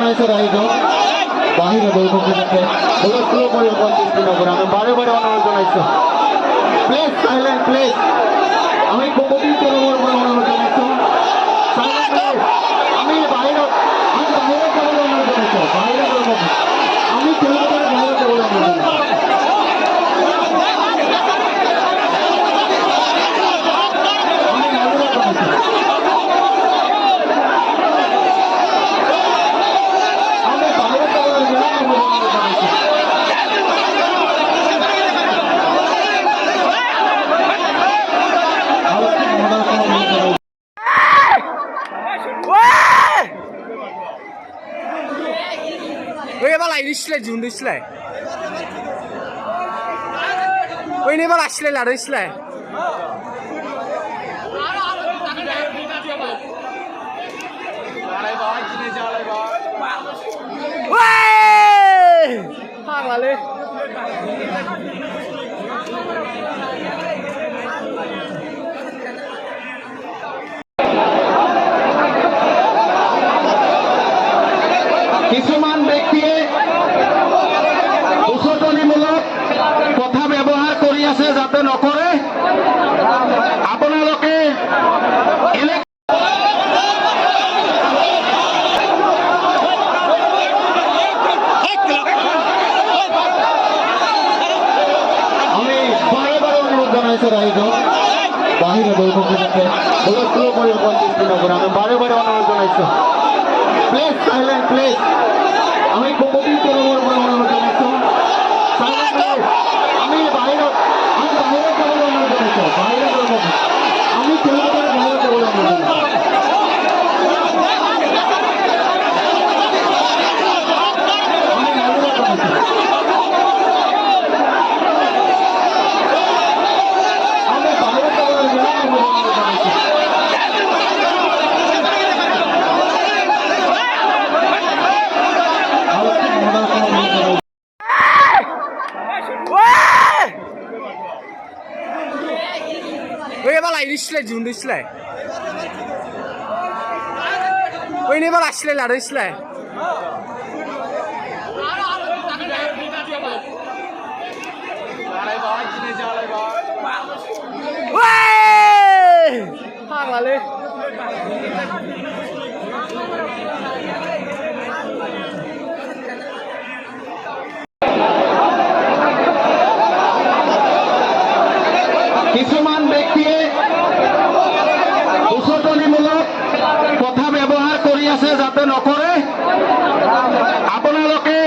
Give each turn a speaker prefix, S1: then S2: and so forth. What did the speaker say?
S1: জনাইছো ৰাইজক বাহিৰৰ দৰ্শকসকলকে হুলস্থুল কৰি উপস্থিত নগৰ আমি বাৰে বাৰে অনুৰোধ জনাইছো প্লিজ সাইলেন্ট প্লিজ আমি কমিটিৰ তৰফৰ পৰা অনুৰোধ জনাইছো সাইলেন্ট আমি বাহিৰত যাবলৈ অনুৰোধ জনাইছো বাহিৰত আমি তেওঁলোকৰ বাহিৰত যাবলৈ অনুৰোধ জনাইছো
S2: এবার আইরিশলে জুন দিছলে ওই এবার আসলে লাড়িছলে পাগলালে
S1: কিছুমান ব্যক্তিয়ে উচতনিমূলক কথা ব্যৱহাৰ কৰি আছে যাতে নকৰে আপোনালোকে আমি বাৰে বাৰে অনুৰোধ জনাইছো ৰাইজক বাহিৰৰ দৰ্শকসকলকে হুলস্থুল কৰি উপস্থিত নগৰ আমি বাৰে বাৰে অনুৰোধ জনাইছো প্লিজ সাইলেন্ট প্লিজ আমি কমিটিৰ তৰফৰ পৰা অনুৰোধ জনাইছো সাইলেন্ট আমি বাহিৰত যাবলৈ অনুৰোধ জনাইছো বাহিৰত আমি তেওঁলোকৰ বাহিৰত যাবলৈ অনুৰোধ জনাইছো
S2: এবার আইরিশলে জুন দিছলে ওই এবার আসলে লাড়িছলে পাগলালে
S1: কিছুমান ব্যক্তিয়ে উচতনিমূলক কথা ব্যৱহাৰ কৰি আছে যাতে নকৰে আপোনালোকে